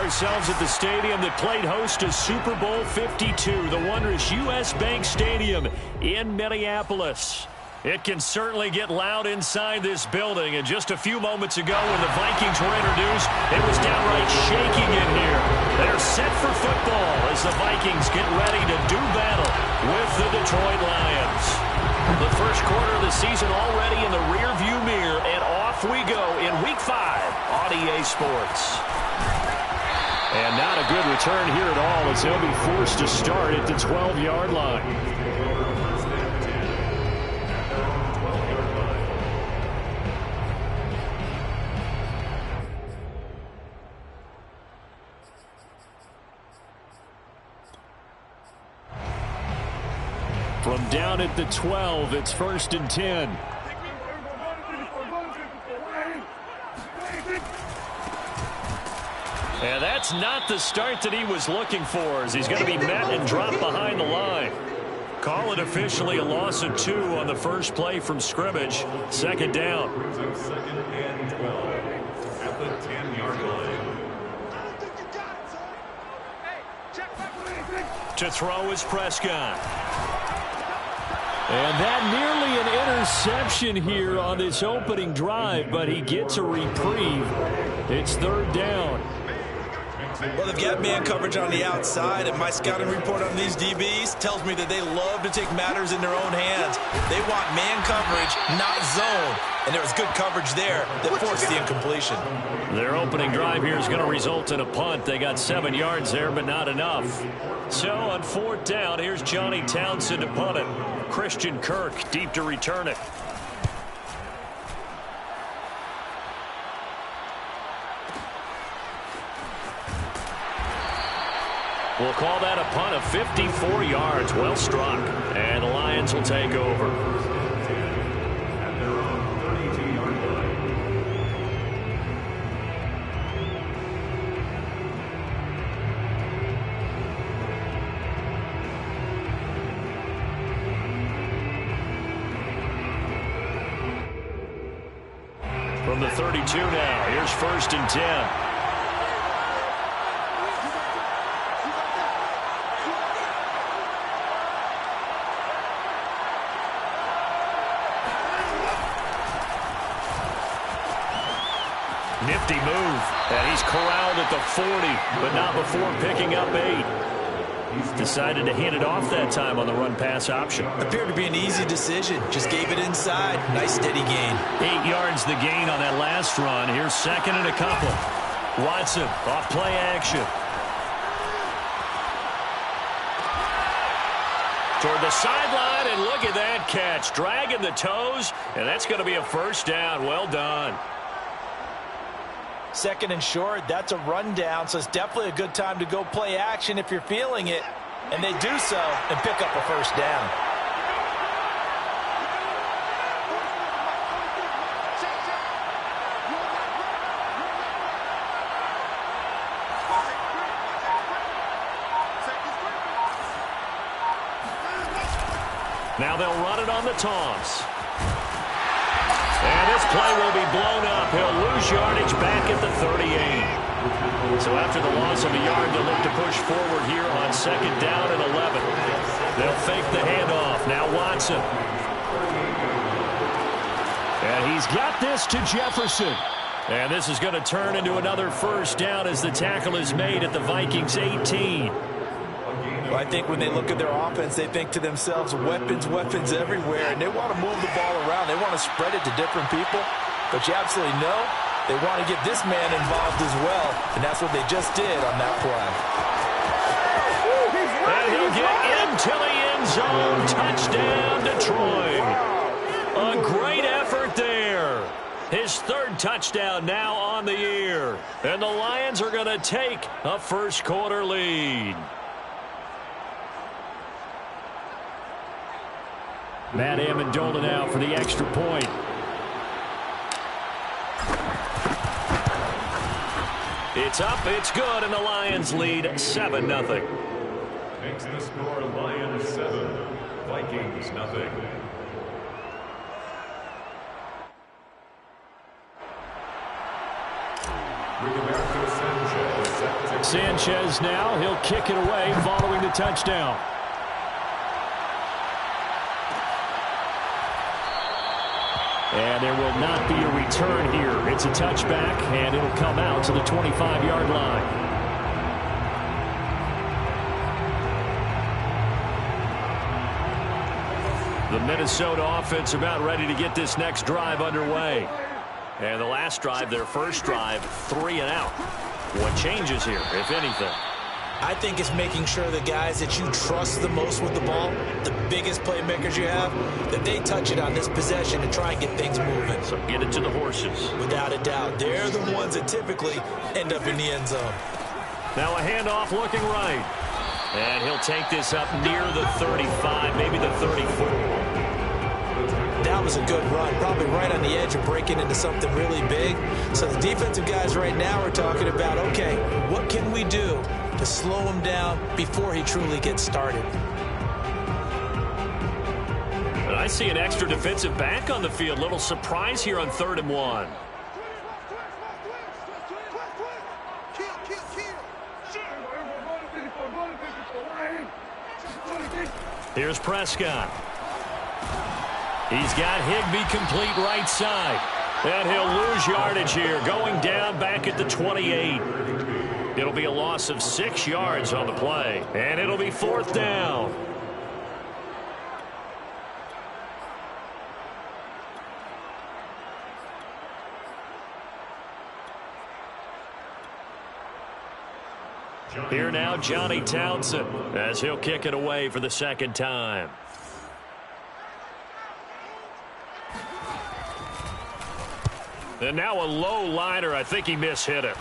ourselves at the stadium that played host to Super Bowl 52, the wondrous U.S. Bank Stadium in Minneapolis. It can certainly get loud inside this building, and just a few moments ago when the Vikings were introduced, it was downright shaking in here. They're set for football as the Vikings get ready to do battle with the Detroit Lions. The first quarter of the season already in the rearview mirror, and off we go in Week 5 on EA Sports. And not a good return here at all as they'll be forced to start at the 12-yard line. From down at the 12, it's 1st and 10. And that's not the start that he was looking for, as he's going to be met and dropped behind the line. Call it officially a loss of 2 on the first play from scrimmage. 2nd down. Second and 12 at the 10-yard line. To throw is Prescott. And that nearly an interception here on this opening drive, but he gets a reprieve. It's 3rd down. Well, they've got man coverage on the outside, and my scouting report on these DBs tells me that they love to take matters in their own hands. They want man coverage, not zone. And there was good coverage there that forced the incompletion. Their opening drive here is going to result in a punt. They got 7 yards there, but not enough. So on 4th down, here's Johnny Townsend to punt it. Christian Kirk deep to return it. We'll call that a punt of 54 yards. Well struck. And the Lions will take over. At their own 32-yard line. From the 32 now, here's 1st and 10. Nifty move, and he's corralled at the 40, but not before picking up 8. He's decided to hand it off that time on the run-pass option. Appeared to be an easy decision. Just gave it inside. Nice steady gain. 8 yards the gain on that last run. Here's 2nd and a couple. Watson off play action. Toward the sideline, and look at that catch. Dragging the toes, and that's going to be a 1st down. Well done. 2nd and short, that's a rundown, so it's definitely a good time to go play action if you're feeling it. And they do so and pick up a 1st down. Now they'll run it on the toss. And this play will be blown up. He'll lose yardage back at the 38. So after the loss of a yard, they'll look to push forward here on 2nd down and 11. They'll fake the handoff. Now Watson. And he's got this to Jefferson. And this is going to turn into another 1st down as the tackle is made at the Vikings 18. Well, I think when they look at their offense, they think to themselves, weapons, weapons everywhere, and they want to move the ball around. They want to spread it to different people, but you absolutely know they want to get this man involved as well, and that's what they just did on that play. And he'll get into the end zone. Touchdown, Detroit. A great effort there. His 3rd touchdown now on the year, and the Lions are going to take a 1st quarter lead. Matt Amendola now for the extra point. It's up, it's good, and the Lions lead 7-0. Makes the score Lions 7, Vikings 0. Sanchez now, he'll kick it away following the touchdown. And there will not be a return here. It's a touchback, and it'll come out to the 25-yard line. The Minnesota offense about ready to get this next drive underway. And the last drive, their first drive, 3 and out. What changes here, if anything? I think it's making sure the guys that you trust the most with the ball, the biggest playmakers you have, that they touch it on this possession to try and get things moving. So get it to the horses. Without a doubt. They're the ones that typically end up in the end zone. Now a handoff looking right. And he'll take this up near the 35, maybe the 34. That was a good run, probably right on the edge of breaking into something really big. So the defensive guys right now are talking about, okay, what can we do to slow him down before he truly gets started? And I see an extra defensive back on the field. Little surprise here on 3rd and 1. Here's Prescott. He's got Higbee complete right side. And he'll lose yardage here, going down back at the 28. It'll be a loss of 6 yards on the play. And it'll be 4th down. Here now, Johnny Townsend, as he'll kick it away for the 2nd time. And now a low liner. I think he mishit it.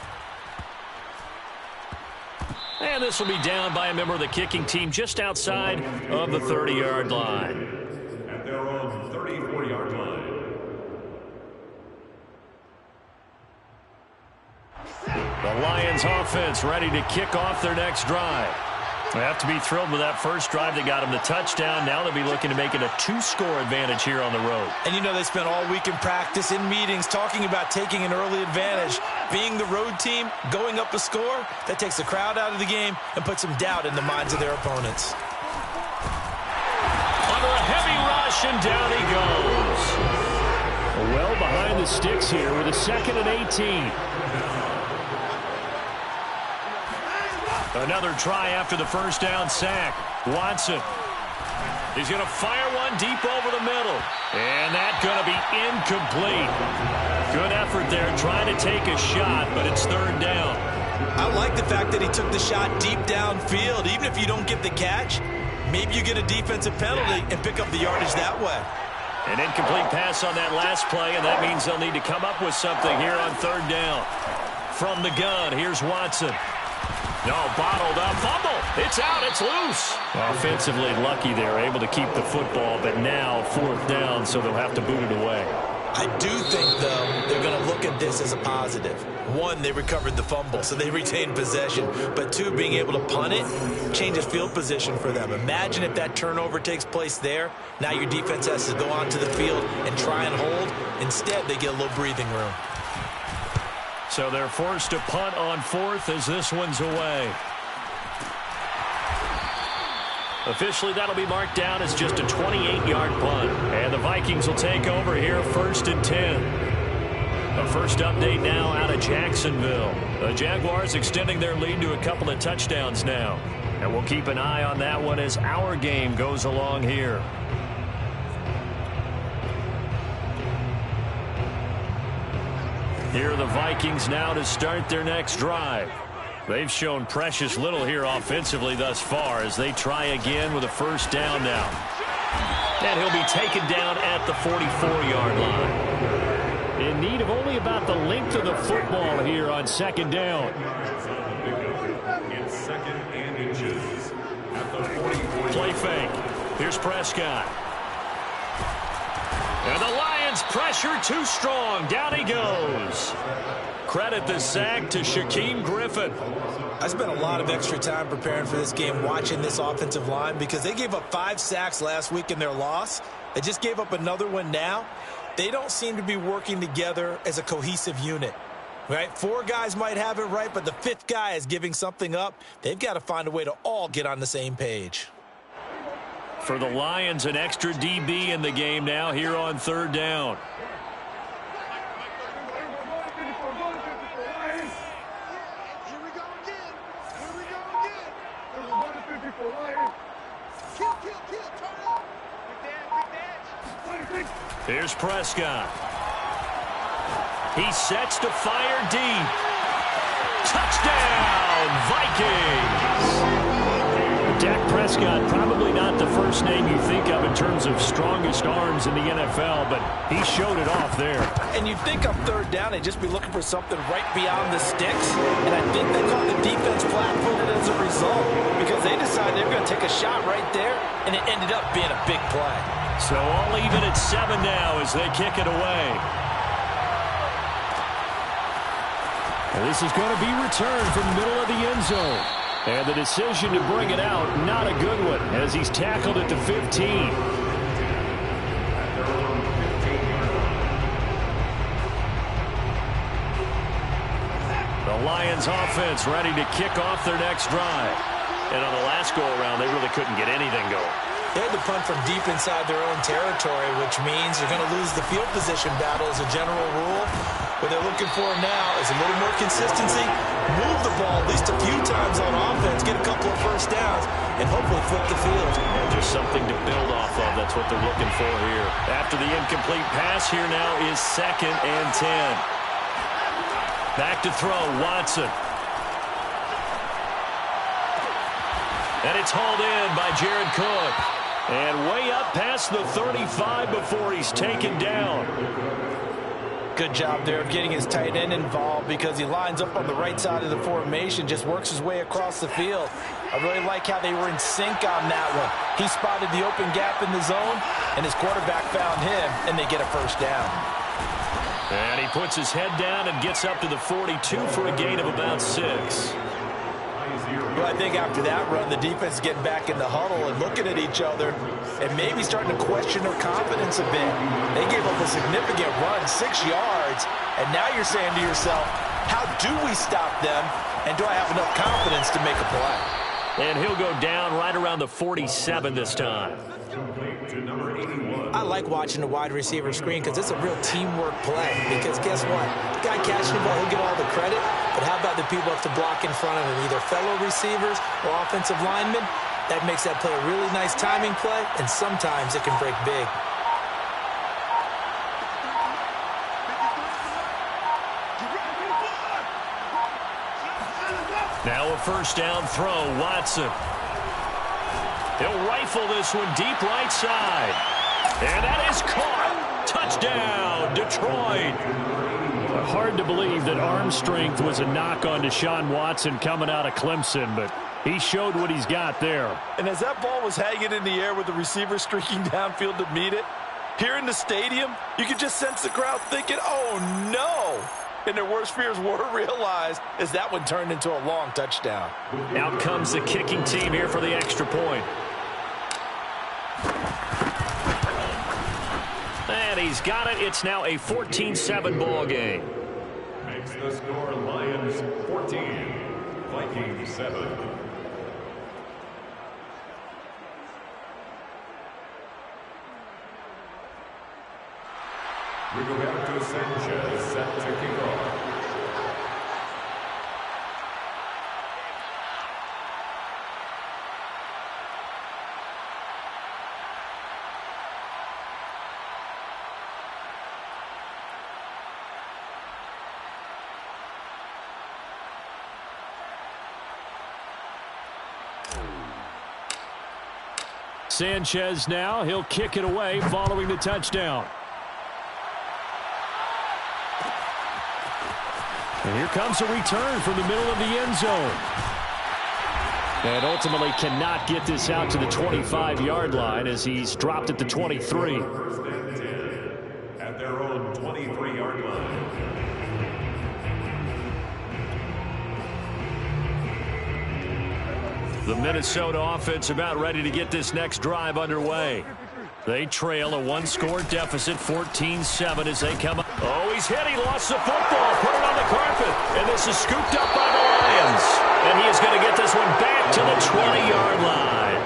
And this will be down by a member of the kicking team just outside of the 30-yard line. At their own 34-yard line. The Lions offense ready to kick off their next drive. They have to be thrilled with that first drive that got them the touchdown. Now they'll be looking to make it a 2-score advantage here on the road. And you know they spent all week in practice, in meetings, talking about taking an early advantage. Being the road team, going up a score, that takes the crowd out of the game and puts some doubt in the minds of their opponents. Under a heavy rush, and down he goes. Well behind the sticks here with a 2nd and 18. Another try after the first down sack. Watson. He's going to fire one deep over the middle. And that's going to be incomplete. Good effort there trying to take a shot, but it's 3rd down. I like the fact that he took the shot deep downfield. Even if you don't get the catch, maybe you get a defensive penalty and pick up the yardage that way. An incomplete pass on that last play, and that means they'll need to come up with something here on 3rd down. From the gun, here's Watson. No, bottled up, fumble. It's out, it's loose. Offensively lucky they're able to keep the football, but now 4th down, so they'll have to boot it away. I do think, though, they're going to look at this as a positive. 1, they recovered the fumble, so they retained possession. But 2, being able to punt it changes field position for them. Imagine if that turnover takes place there. Now your defense has to go onto the field and try and hold. Instead, they get a little breathing room. So they're forced to punt on 4th as this one's away. Officially, that'll be marked down as just a 28-yard punt. And the Vikings will take over here 1st and 10. A first update now out of Jacksonville. The Jaguars extending their lead to a couple of touchdowns now. And we'll keep an eye on that one as our game goes along here. Here are the Vikings now to start their next drive. They've shown precious little here offensively thus far as they try again with a first down now. And he'll be taken down at the 44-yard line. In need of only about the length of the football here on 2nd down. In 2nd and inches. At the 44. Play fake. Here's Prescott. And the Lions pressure too strong. Down he goes. Credit the sack to Shaquem Griffin. I spent a lot of extra time preparing for this game, watching this offensive line, because they gave up 5 sacks last week in their loss. They just gave up another one now. They don't seem to be working together as a cohesive unit. Right? 4 guys might have it right, but the 5th guy is giving something up. They've got to find a way to all get on the same page. For the Lions, an extra DB in the game now here on 3rd down. Here's Prescott. He sets to fire deep. Touchdown, Vikings! Dak Prescott, probably not the first name you think of in terms of strongest arms in the NFL, but he showed it off there. And you'd think on 3rd down they'd just be looking for something right beyond the sticks, and I think they caught the defense flat-footed as a result because they decided they were going to take a shot right there, and it ended up being a big play. So all even at 7 now as they kick it away. And this is going to be returned from the middle of the end zone. And the decision to bring it out, not a good one, as he's tackled at the 15. The Lions offense ready to kick off their next drive. And on the last go-around, they really couldn't get anything going. They had to punt from deep inside their own territory, which means you're going to lose the field position battle as a general rule. What they're looking for now is a little more consistency, move the ball at least a few times on offense, get a couple of first downs, and hopefully flip the field. Just something to build off of. That's what they're looking for here. After the incomplete pass, here now is 2nd and 10. Back to throw, Watson. And it's hauled in by Jared Cook. And way up past the 35 before he's taken down. Good job there of getting his tight end involved because he lines up on the right side of the formation, just works his way across the field. I really like how they were in sync on that one. He spotted the open gap in the zone, and his quarterback found him, and they get a first down. And he puts his head down and gets up to the 42 for a gain of about 6. Well, I think after that run, the defense is getting back in the huddle and looking at each other and maybe starting to question their confidence a bit. They gave up a significant run, 6 yards, and now you're saying to yourself, how do we stop them, and do I have enough confidence to make a play? And he'll go down right around the 47 this time. I like watching the wide receiver screen because it's a real teamwork play. Because guess what? The guy catching the ball, he'll get all the credit. But how about the people have to block in front of him, either fellow receivers or offensive linemen? That makes that play a really nice timing play, and sometimes it can break big. Now a first down throw, Watson. He'll rifle this one deep right side. And that is caught. Touchdown, Detroit. Hard to believe that arm strength was a knock on Deshaun Watson coming out of Clemson, but he showed what he's got there. And as that ball was hanging in the air with the receiver streaking downfield to meet it, here in the stadium, you could just sense the crowd thinking, oh, no. And their worst fears were realized as that one turned into a long touchdown. Out comes the kicking team here for the extra point. And he's got it. It's now a 14-7 ball game. Makes the score Lions 14, Vikings 7. Rigoberto Sanchez set to kick off. Sanchez now, he'll kick it away following the touchdown. And here comes a return from the middle of the end zone. And ultimately cannot get this out to the 25-yard line as he's dropped at the 23. At their own 23-yard line. The Minnesota offense about ready to get this next drive underway. They trail a one-score deficit, 14-7 as they come up. Oh, he's hit. He lost the football. Put it on the carpet. And this is scooped up by the Lions. And he is going to get this one back to the 20-yard line.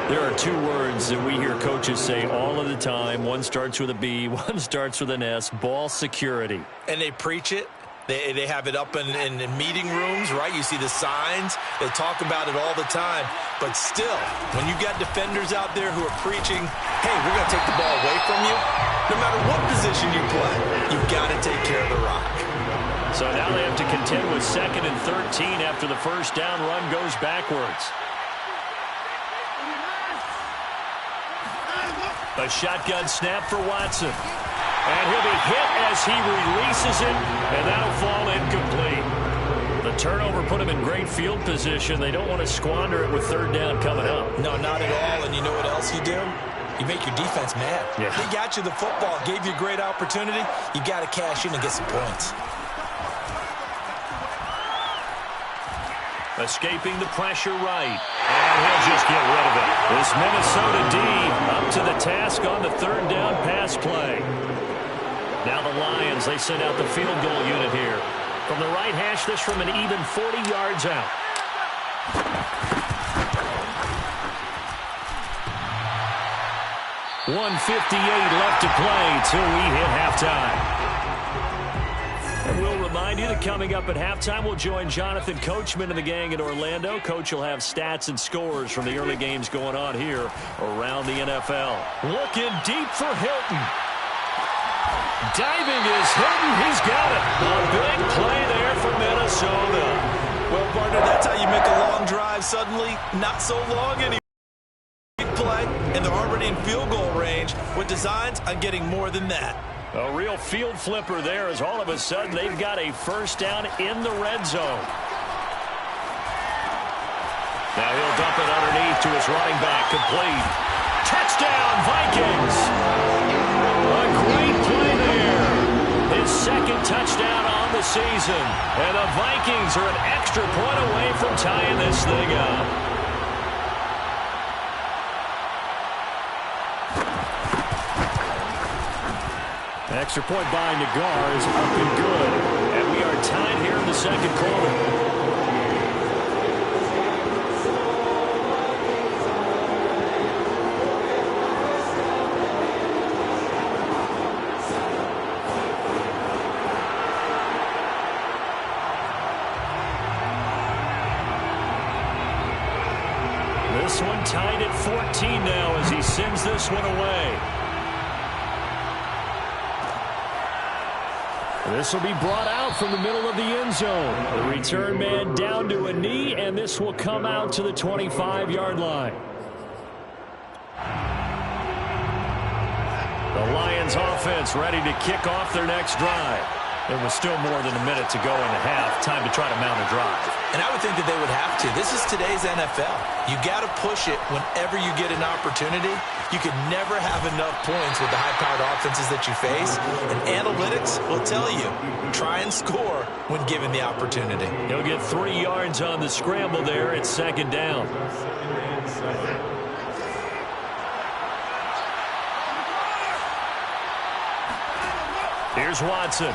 There are two words that we hear coaches say all of the time. One starts with a B, one starts with an S. Ball security. And they preach it. They have it up in meeting rooms, right? You see the signs. They talk about it all the time. But still, when you got defenders out there who are preaching, hey, we're going to take the ball away from you, no matter what position you play, you've got to take care of the rock. So now they have to contend with 2nd and 13 after the first down run goes backwards. A shotgun snap for Watson. And he'll be hit as he releases it, and that'll fall incomplete. The turnover put him in great field position. They don't want to squander it with 3rd down coming up. No, not at all. And you know what else you do? You make your defense mad. Yeah. They got you the football, gave you a great opportunity. You got to cash in and get some points. Escaping the pressure right. And he'll just get rid of it. This Minnesota D up to the task on the 3rd down pass play. Now the Lions, they send out the field goal unit here. From the right hash, this from an even 40 yards out. .158 left to play till we hit halftime. And we'll remind you that coming up at halftime, we'll join Jonathan Coachman and the gang in Orlando. Coach will have stats and scores from the early games going on here around the NFL. Looking deep for Hilton. Diving is Hilton. He's got it. A big play there for Minnesota. Well, partner, that's how you make a long drive suddenly not so long anymore. Big play, and they're already in field goal range with designs on getting more than that. A real field flipper there as all of a sudden they've got a first down in the red zone. Now he'll dump it underneath to his running back. Complete. Touchdown, Vikings. A great play there. His 2nd touchdown on the season. And the Vikings are an extra point away from tying this thing up. Extra point by Nagar is up and good. And we are tied here in the 2nd quarter. This one tied at 14 now as he sends this one away. This will be brought out from the middle of the end zone. The return man down to a knee, and this will come out to the 25-yard line. The Lions offense ready to kick off their next drive. There was still more than a minute to go in the half. Time to try to mount a drive. And I would think that they would have to. This is today's NFL. You got to push it whenever you get an opportunity. You could never have enough points with the high-powered offenses that you face. And analytics will tell you, try and score when given the opportunity. He'll get 3 yards on the scramble there at 2nd down. Here's Watson.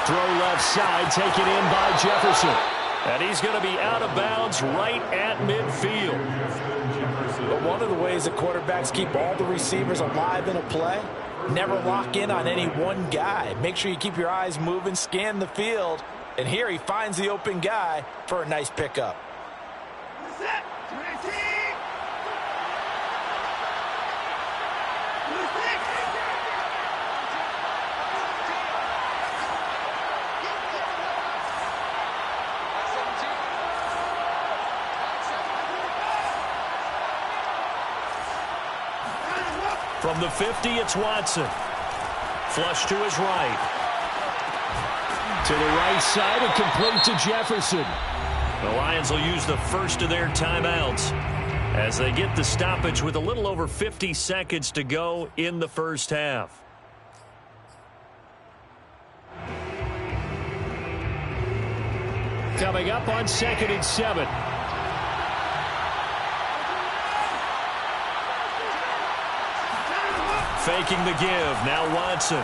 Throw left side, taken in by Jefferson. And he's going to be out of bounds right at midfield. But one of the ways that quarterbacks keep all the receivers alive in a play, never lock in on any one guy. Make sure you keep your eyes moving, scan the field. And here he finds the open guy for a nice pickup. From the 50, it's Watson. Flush to his right. To the right side and complete to Jefferson. The Lions will use the first of their timeouts as they get the stoppage with a little over 50 seconds to go in the first half. Coming up on 2nd and 7. faking the give. Now Watson.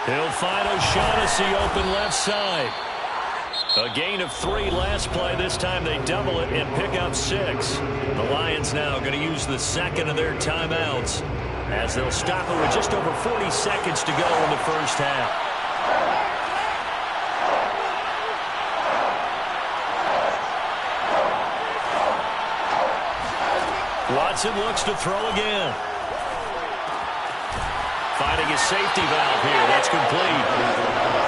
He'll find O'Shaughnessy open left side. A gain of 3 last play. This time they double it and pick up 6. The Lions now going to use the second of their timeouts as they'll stop it with just over 40 seconds to go in the first half. Watson looks to throw again. Finding his safety valve here. That's complete.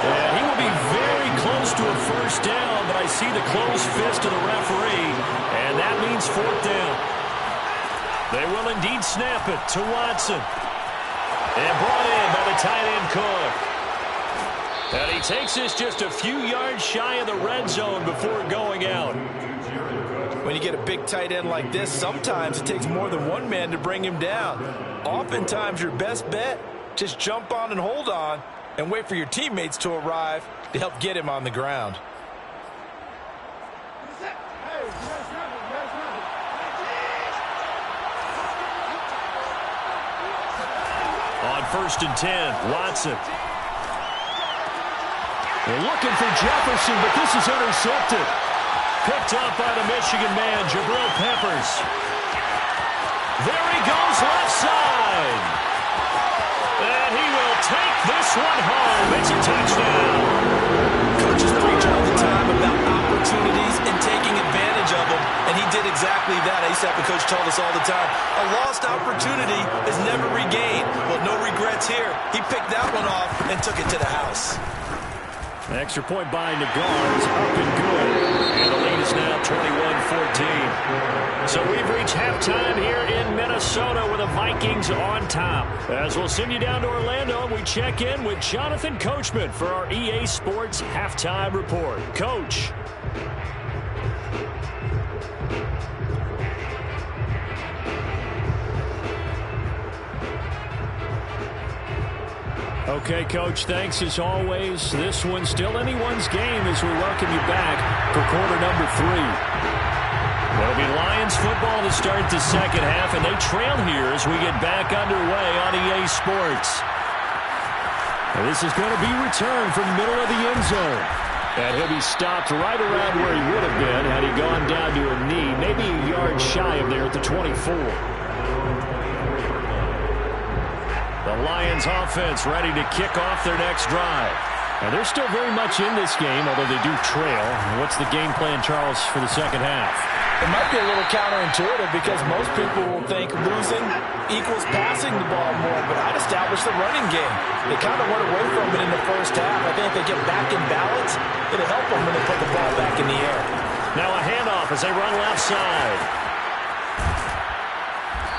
And he will be very close to a first down, but I see the closed fist of the referee, and that means 4th down. They will indeed snap it to Watson. And brought in by the tight end Cook. And he takes this just a few yards shy of the red zone before going out. When you get a big tight end like this, sometimes it takes more than one man to bring him down. Oftentimes your best bet, just jump on and hold on and wait for your teammates to arrive to help get him on the ground. On 1st and 10, Watson. They're looking for Jefferson, but this is intercepted. Picked up by the Michigan man, Jabril Peppers. There he goes left side. And he will take this one home. It's a touchdown. Coaches preach all the time about opportunities and taking advantage of them, and he did exactly that. I used to have a coach told us all the time, a lost opportunity is never regained. Well, no regrets here. He picked that one off and took it to the house. An extra point by Nagar is up and good. And the lead is now 21-14. So we've reached halftime here in Minnesota with the Vikings on top. As we'll send you down to Orlando, we check in with Jonathan Coachman for our EA Sports Halftime Report. Coach. Okay, Coach, thanks as always. This one's still anyone's game as we welcome you back for quarter number 3. It'll be Lions football to start the second half, and they trail here as we get back underway on EA Sports. And this is going to be returned from the middle of the end zone. And he'll be stopped right around where he would have been had he gone down to a knee, maybe a yard shy of there at the 24. The Lions offense ready to kick off their next drive. And they're still very much in this game, although they do trail. What's the game plan, Charles, for the second half? It might be a little counterintuitive because most people will think losing equals passing the ball more, but I'd establish the running game. They kind of went away from it in the first half. I think if they get back in balance, it'll help them when they put the ball back in the air. Now a handoff as they run left side.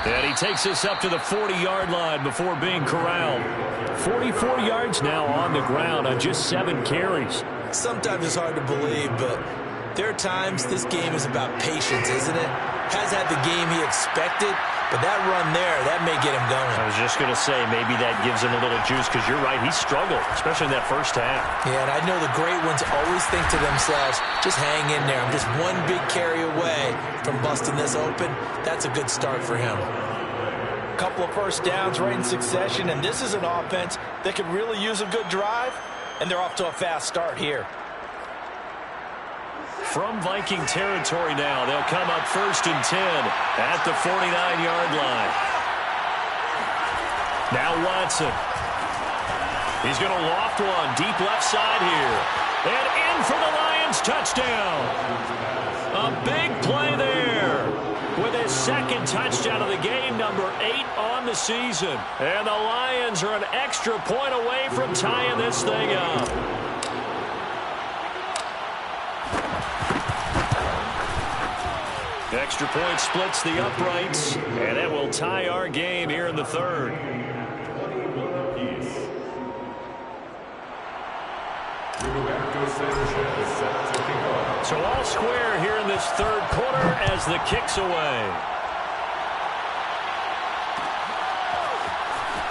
And he takes this up to the 40-yard line before being corralled. 44 yards now on the ground on just 7 carries. Sometimes it's hard to believe, but there are times this game is about patience, isn't it? Has had the game he expected, but that run there, that may get him going. I was just going to say, maybe that gives him a little juice, because you're right, he struggled, especially in that first half. Yeah, and I know the great ones always think to themselves, just hang in there. I'm just one big carry away from busting this open. That's a good start for him. Couple of first downs right in succession, and this is an offense that could really use a good drive, and they're off to a fast start here. From Viking territory now, they'll come up 1st and 10 at the 49-yard line. Now Watson. He's going to loft one deep left side here. And in for the Lions, touchdown. A big play there with his second touchdown of the game, number 8 on the season. And the Lions are an extra point away from tying this thing up. Extra point splits the uprights, and that will tie our game here in the third. So all square here in this third quarter as the kick's away.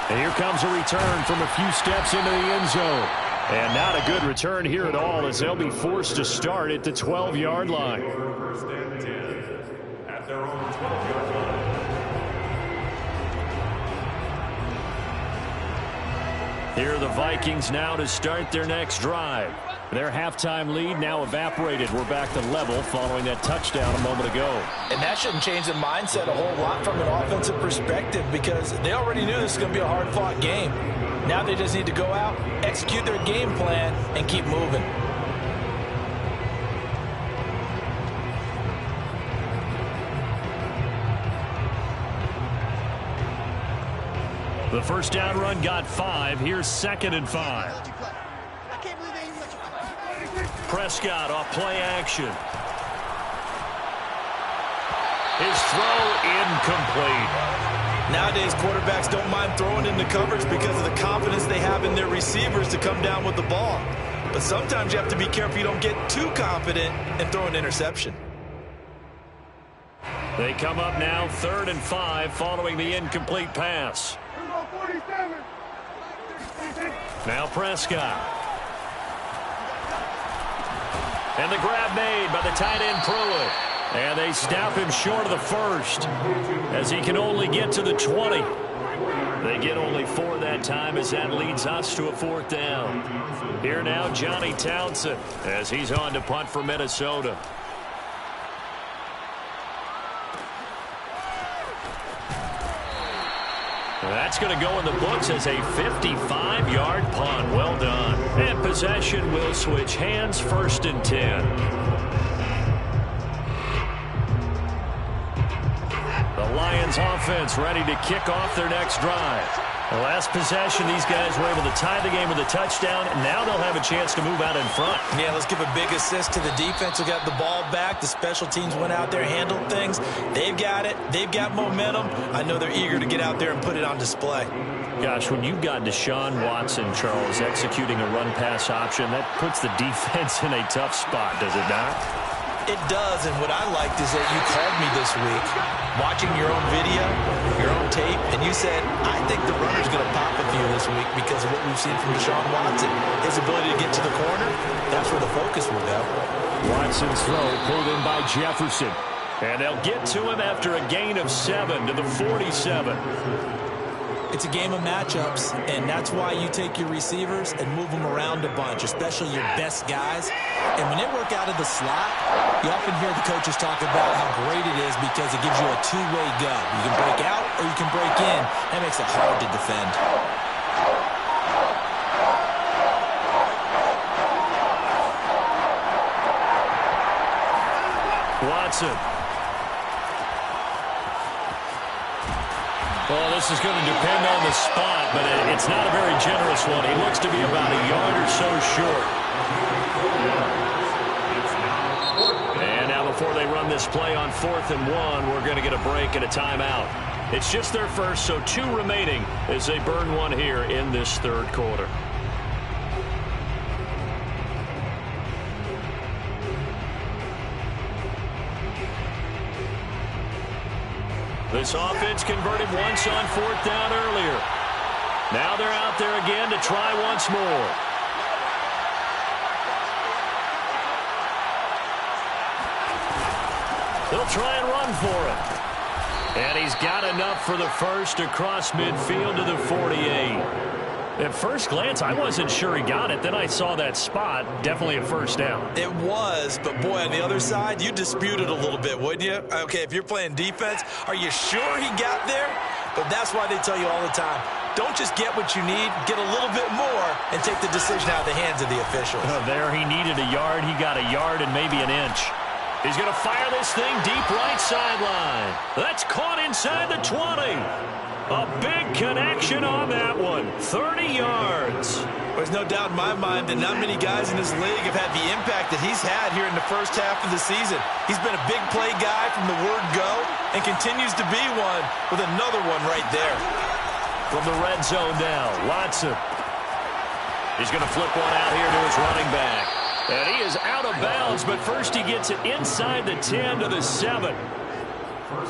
And here comes a return from a few steps into the end zone. And not a good return here at all as they'll be forced to start at the 12-yard line. at their own 12-yard line. Here are the Vikings now to start their next drive. Their halftime lead now evaporated. We're back to level following that touchdown a moment ago. And that shouldn't change the mindset a whole lot from an offensive perspective because they already knew this was going to be a hard-fought game. Now they just need to go out, execute their game plan, and keep moving. The first down run got 5. Here's 2nd and 5. Prescott off play action. His throw incomplete. Nowadays, quarterbacks don't mind throwing into coverage because of the confidence they have in their receivers to come down with the ball. But sometimes you have to be careful you don't get too confident and throw an interception. They come up now 3rd and 5 following the incomplete pass. Now Prescott. And the grab made by the tight end Pruitt. And they stop him short of the first as he can only get to the 20. They get only 4 that time as that leads us to a 4th down. Here now Johnny Townsend as he's on to punt for Minnesota. That's going to go in the books as a 55-yard punt. Well done. And possession will switch hands. 1st and 10. The Lions offense ready to kick off their next drive. The last possession, these guys were able to tie the game with a touchdown. And now they'll have a chance to move out in front. Yeah, let's give a big assist to the defense who got the ball back. The special teams went out there, handled things. They've got it. They've got momentum. I know they're eager to get out there and put it on display. Gosh, when you've got Deshaun Watson, Charles, executing a run-pass option, that puts the defense in a tough spot, does it not? It does, and what I liked is that you called me this week, watching your own video, your own tape, and you said, I think the runner's going to pop with you this week because of what we've seen from Deshaun Watson. His ability to get to the corner, that's where the focus will go. Watson's throw pulled in by Jefferson. And they'll get to him after a gain of 7 to the 47. It's a game of matchups, and that's why you take your receivers and move them around a bunch, especially your best guys. And when they work out of the slot, you often hear the coaches talk about how great it is because it gives you a two-way go. You can break out or you can break in. That makes it hard to defend. Watson. Well, this is going to depend on the spot, but it's not a very generous one. He looks to be about a yard or so short. And now before they run this play on 4th and 1, we're going to get a break and a timeout. It's just their first, so 2 remaining as they burn one here in this 3rd quarter. This offense converted once on 4th down earlier. Now they're out there again to try once more. They'll try and run for it. And he's got enough for the first across midfield to the 48. At first glance, I wasn't sure he got it. Then I saw that spot. Definitely a first down. It was, but boy, on the other side, you dispute it a little bit, wouldn't you? Okay, if you're playing defense, are you sure he got there? But that's why they tell you all the time, don't just get what you need, get a little bit more, and take the decision out of the hands of the officials. There he needed a yard. He got a yard and maybe an inch. He's going to fire this thing deep right sideline. That's caught inside the 20. A big connection on that one. 30 yards. There's no doubt in my mind that not many guys in this league have had the impact that he's had here in the first half of the season. He's been a big play guy from the word go and continues to be one with another one right there. From the red zone now, Watson. He's going to flip one out here to his running back. And he is out of bounds, but first he gets it inside the 10 to the 7.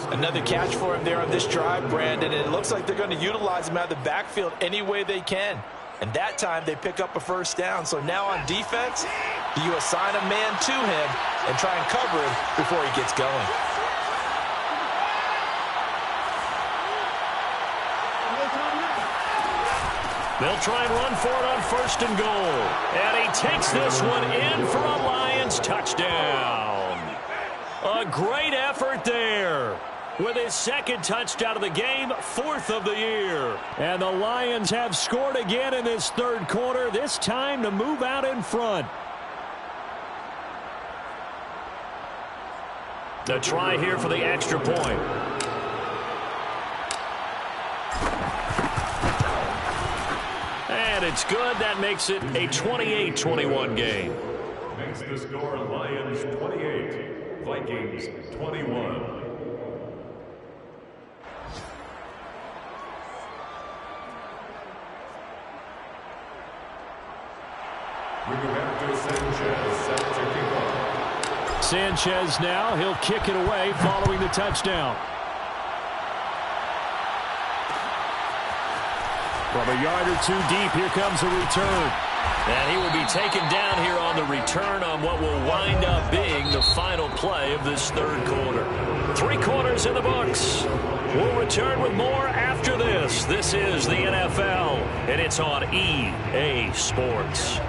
Another catch for him there on this drive, Brandon, and it looks like they're going to utilize him out of the backfield any way they can. And that time they pick up a first down. So now on defense, you assign a man to him and try and cover him before he gets going. They'll try and run for it on 1st and goal. And he takes this one in for a Lions touchdown. A great effort there. With his 2nd touchdown of the game, 4th of the year. And the Lions have scored again in this 3rd quarter, this time to move out in front. The try here for the extra point. And it's good. That makes it a 28-21 game. Makes the score Lions 28, Vikings 21. Sanchez now, he'll kick it away following the touchdown. From a yard or 2 deep, here comes a return. And he will be taken down here on the return on what will wind up being the final play of this 3rd quarter. 3 quarters in the books. We'll return with more after this. This is the NFL, and it's on EA Sports.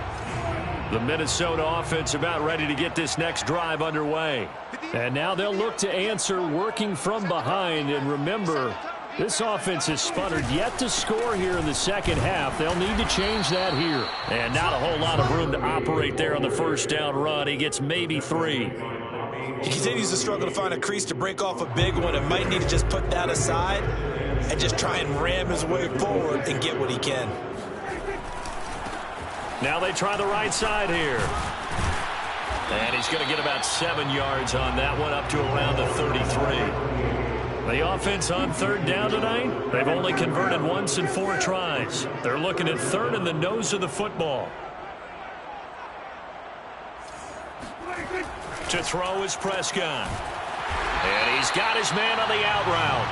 The Minnesota offense about ready to get this next drive underway. And now they'll look to answer working from behind. And remember, this offense has sputtered yet to score here in the 2nd half. They'll need to change that here. And not a whole lot of room to operate there on the 1st down run. He gets maybe 3. He continues to struggle to find a crease to break off a big one and might need to just put that aside and just try and ram his way forward and get what he can. Now they try the right side here. And he's going to get about 7 yards on that one, up to around the 33. The offense on 3rd down tonight, they've only converted once in 4 tries. They're looking at 3rd in the nose of the football. To throw is Prescott. And he's got his man on the out route.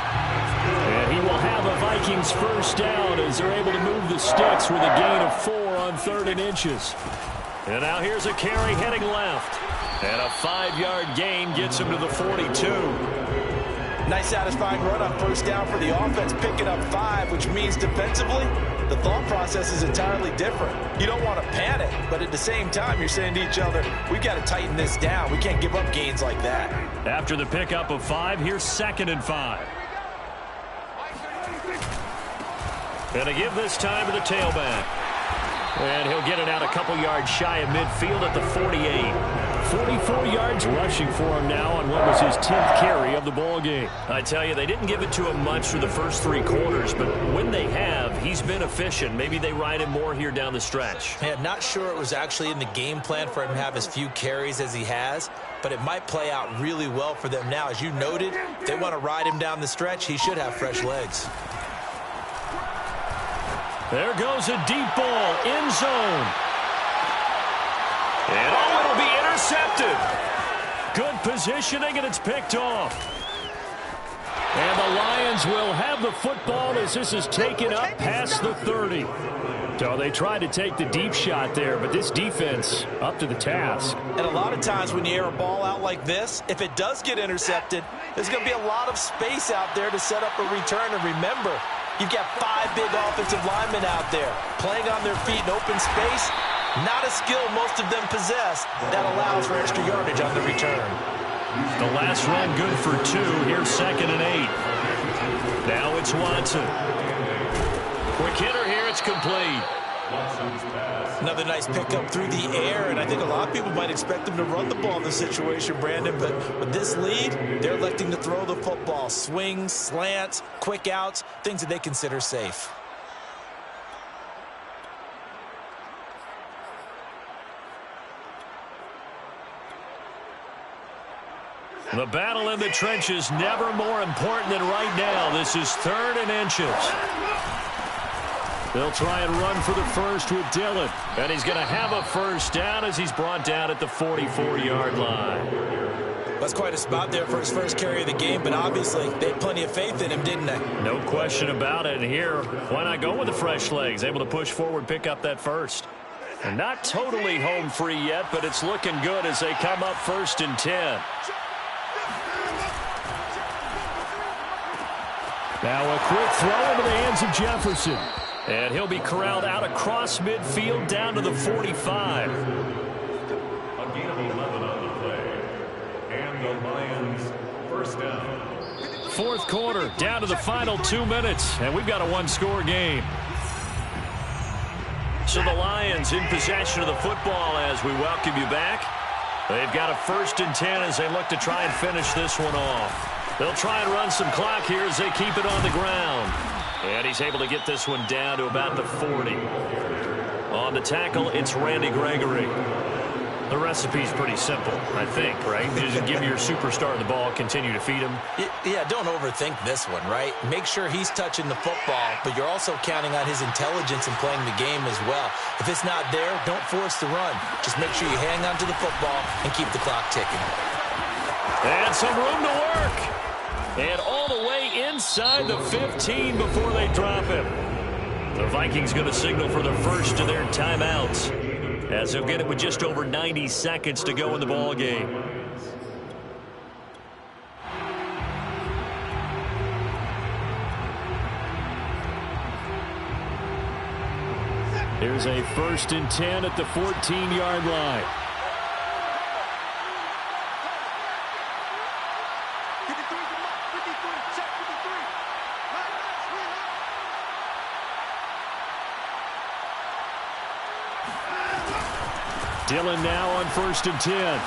And he will have a Vikings 1st down as they're able to move the sticks with a gain of 4 on 3rd and inches. And now here's a carry heading left. And a 5-yard gain gets him to the 42. Nice satisfying run on 1st down for the offense, picking up 5, which means defensively, the thought process is entirely different. You don't want to panic, but at the same time, you're saying to each other, we've got to tighten this down. We can't give up gains like that. After the pickup of 5, here's 2nd and 5. And a give this time to the tailback. And he'll get it out a couple yards shy of midfield at the 48. 44 yards rushing for him now on what was his 10th carry of the ball game. I tell you, they didn't give it to him much for the first 3 quarters, but when they have, he's been efficient. Maybe they ride him more here down the stretch. Yeah, not sure it was actually in the game plan for him to have as few carries as he has, but it might play out really well for them now. As you noted, if they want to ride him down the stretch, he should have fresh legs. There goes a deep ball, end zone. And oh, it'll be intercepted. Good positioning, and it's picked off. And the Lions will have the football as this is taken up past the 30. So they tried to take the deep shot there, but this defense up to the task. And a lot of times when you air a ball out like this, if it does get intercepted, there's going to be a lot of space out there to set up a return. And remember, you've got 5 big offensive linemen out there playing on their feet in open space. Not a skill most of them possess that allows for extra yardage on the return. The last run good for 2. Here's 2nd and 8. Now it's Watson. Quick hitter here. It's complete. Another nice pickup through the air, and I think a lot of people might expect them to run the ball in this situation, Brandon, but with this lead, they're electing to throw the football. Swings, slants, quick outs, things that they consider safe. The battle in the trenches never more important than right now. This is 3rd and inches. They'll try and run for the first with Dillon. And he's going to have a 1st down as he's brought down at the 44-yard line. That's quite a spot there for his first carry of the game, but obviously they had plenty of faith in him, didn't they? No question about it. And here, why not go with the fresh legs? Able to push forward, pick up that 1st. And not totally home free yet, but it's looking good as they come up 1st and 10. Now a quick throw into the hands of Jefferson. And he'll be corralled out across midfield down to the 45. A gain of 11 on the play. And the Lions first down. Fourth quarter, down to the final 2 minutes, and we've got a one-score game. So the Lions in possession of the football as we welcome you back. They've got a 1st and 10 as they look to try and finish this one off. They'll try and run some clock here as they keep it on the ground. And he's able to get this one down to about the 40. On the tackle, it's Randy Gregory. The recipe's pretty simple, I think, right? You just give your superstar the ball, continue to feed him. Yeah, don't overthink this one, right? Make sure he's touching the football, but you're also counting on his intelligence in playing the game as well. If it's not there, don't force the run. Just make sure you hang on to the football and keep the clock ticking. And some room to work. And all the way inside the 15 before they drop him. The Vikings going to signal for the first of their timeouts, as they'll get it with just over 90 seconds to go in the ball game. Here's a 1st and 10 at the 14-yard line. Dillon now on 1st and 10.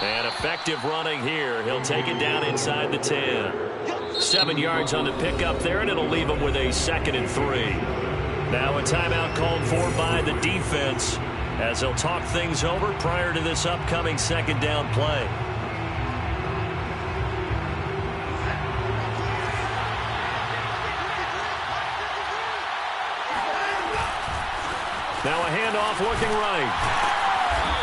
And effective running here. He'll take it down inside the 10. 7 yards on the pickup there, and it'll leave him with a 2nd and 3. Now a timeout called for by the defense as they'll talk things over prior to this upcoming 2nd down play. Now a handoff looking right.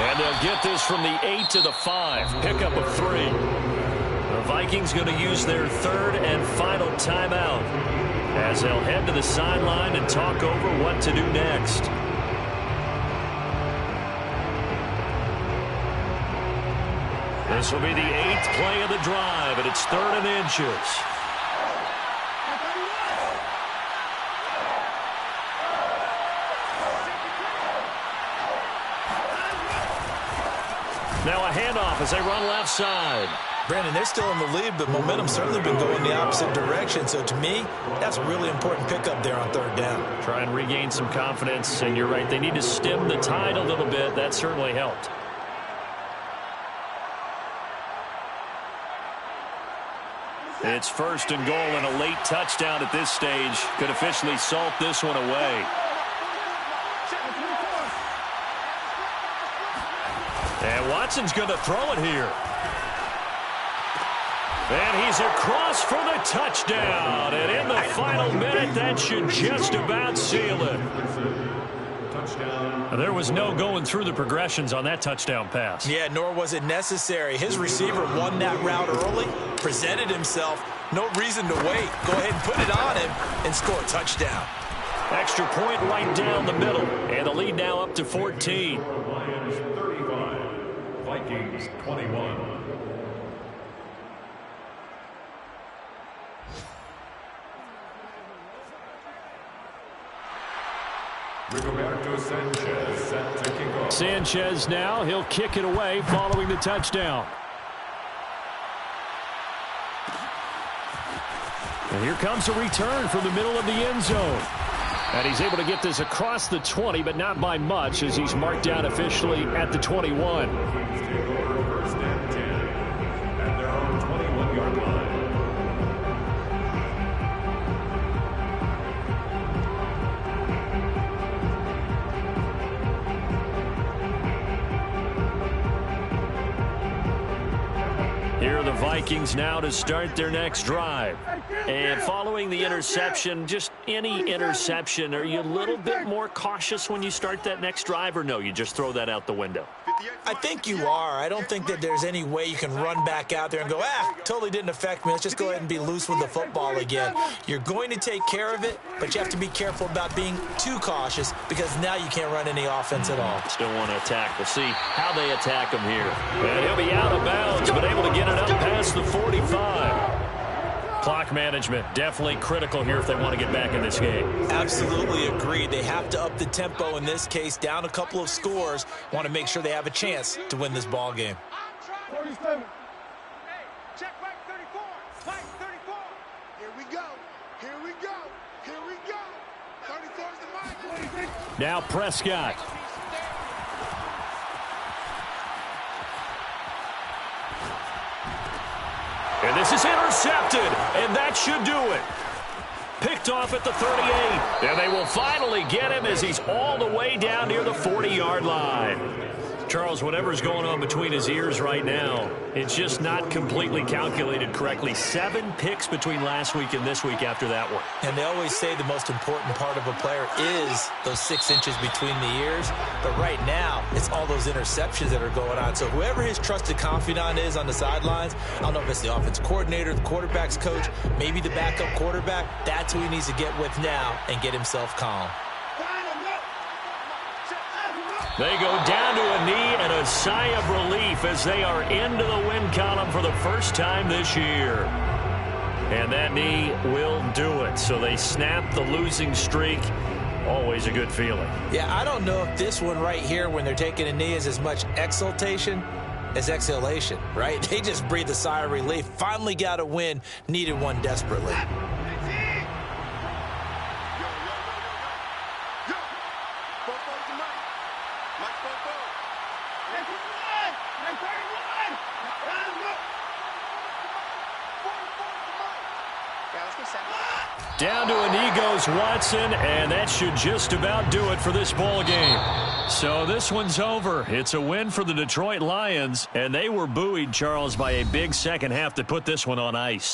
And they'll get this from the 8 to the 5. Pickup of 3. The Vikings going to use their 3rd and final timeout as they'll head to the sideline and talk over what to do next. This will be the 8th play of the drive, and it's 3rd and inches. Now a handoff as they run left side. Brandon, they're still in the lead, but momentum's certainly been going the opposite direction. So to me, that's a really important pickup there on 3rd down. Try and regain some confidence, and you're right. They need to stem the tide a little bit. That certainly helped. It's 1st and goal, and a late touchdown at this stage could officially salt this one away. And Watson's going to throw it here. And he's across for the touchdown. And in the final minute, that should just about seal it. There was no going through the progressions on that touchdown pass. Yeah, nor was it necessary. His receiver won that route early, presented himself. No reason to wait. Go ahead and put it on him and score a touchdown. Extra point right down the middle. And the lead now up to 14. Lions 35, Vikings 21. Roberto Sanchez set to kick off. Sanchez now, he'll kick it away following the touchdown. And here comes a return from the middle of the end zone. And he's able to get this across the 20, but not by much, as he's marked down officially at the 21. Vikings take over 1st and 10 at their own 21-yard line. Here are the Vikings now to start their next drive. And following the interception, just any interception, are you a little bit more cautious when you start that next drive, or no, you just throw that out the window? I think you are. I don't think that there's any way you can run back out there and go, totally didn't affect me. Let's just go ahead and be loose with the football again. You're going to take care of it, but you have to be careful about being too cautious because now you can't run any offense at all. Still want to attack. We'll see how they attack him here. And he'll be out of bounds, but able to get it up past the 45. Clock management, definitely critical here if they want to get back in this game. Absolutely agreed. They have to up the tempo in this case, down a couple of scores. Want to make sure they have a chance to win this ball game. 47. Hey, check back 34. Back 34. Here we go. Here we go. Here we go. 34 is the mark. Now Prescott. And this is intercepted, and that should do it. Picked off at the 38, and they will finally get him as he's all the way down near the 40-yard line. Charles, whatever's going on between his ears right now, it's just not completely calculated correctly. 7 picks between last week and this week after that one. And they always say the most important part of a player is those 6 inches between the ears. But right now, it's all those interceptions that are going on. So whoever his trusted confidant is on the sidelines, I don't know if it's the offense coordinator, the quarterback's coach, maybe the backup quarterback, that's who he needs to get with now and get himself calm. They go down to a knee and a sigh of relief as they are into the win column for the first time this year. And that knee will do it. So they snap the losing streak. Always a good feeling. Yeah, I don't know if this one right here when they're taking a knee is as much exultation as exhalation, right? They just breathe a sigh of relief. Finally got a win. Needed one desperately. Down to a knee goes Watson, and that should just about do it for this ball game. So this one's over. It's a win for the Detroit Lions, and they were buoyed, Charles, by a big second half to put this one on ice.